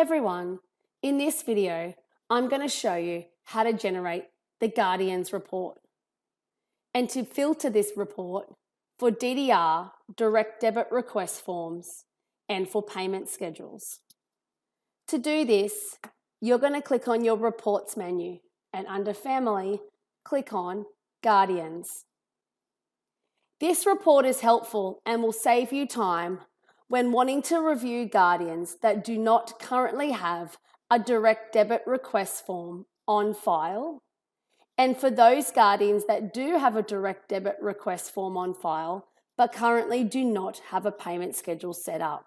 everyone, in this video, I'm going to show you how to generate the Guardians report and to filter this report for DDR, direct debit request forms, and for payment schedules. To do this, you're going to click on your Reports menu and under Family, click on Guardians. This report is helpful and will save you time when wanting to review Guardians that do not currently have a direct debit request form on file, and for those Guardians that do have a direct debit request form on file but currently do not have a payment schedule set up.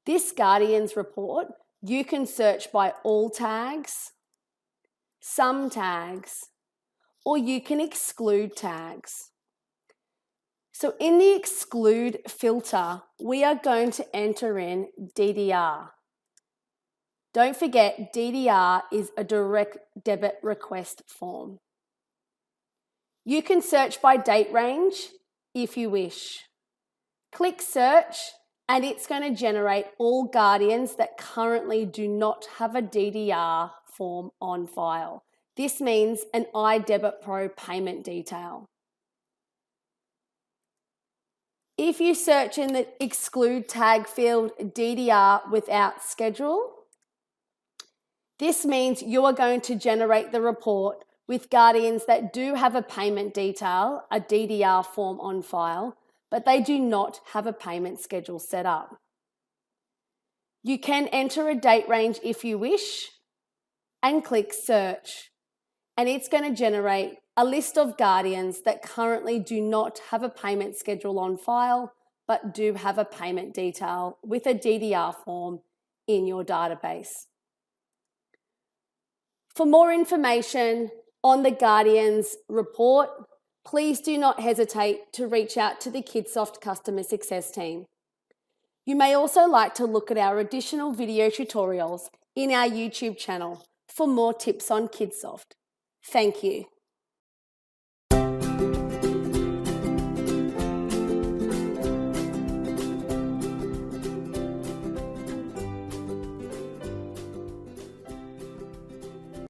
This Guardians report, you can search by all tags, some tags, or you can exclude tags. So in the exclude filter, we are going to enter in DDR. Don't forget, DDR is a direct debit request form. You can search by date range if you wish. Click search and it's going to generate all Guardians that currently do not have a DDR form on file. This means an iDebit Pro payment detail. If you search in the exclude tag field DDR without schedule, this means you are going to generate the report with Guardians that do have a payment detail, a DDR form on file, but they do not have a payment schedule set up. You can enter a date range if you wish and click search, and it's going to generate a list of Guardians that currently do not have a payment schedule on file, but do have a payment detail with a DDR form in your database. For more information on the Guardians report, please do not hesitate to reach out to the Kidsoft customer success team. You may also like to look at our additional video tutorials in our YouTube channel for more tips on Kidsoft. Thank you.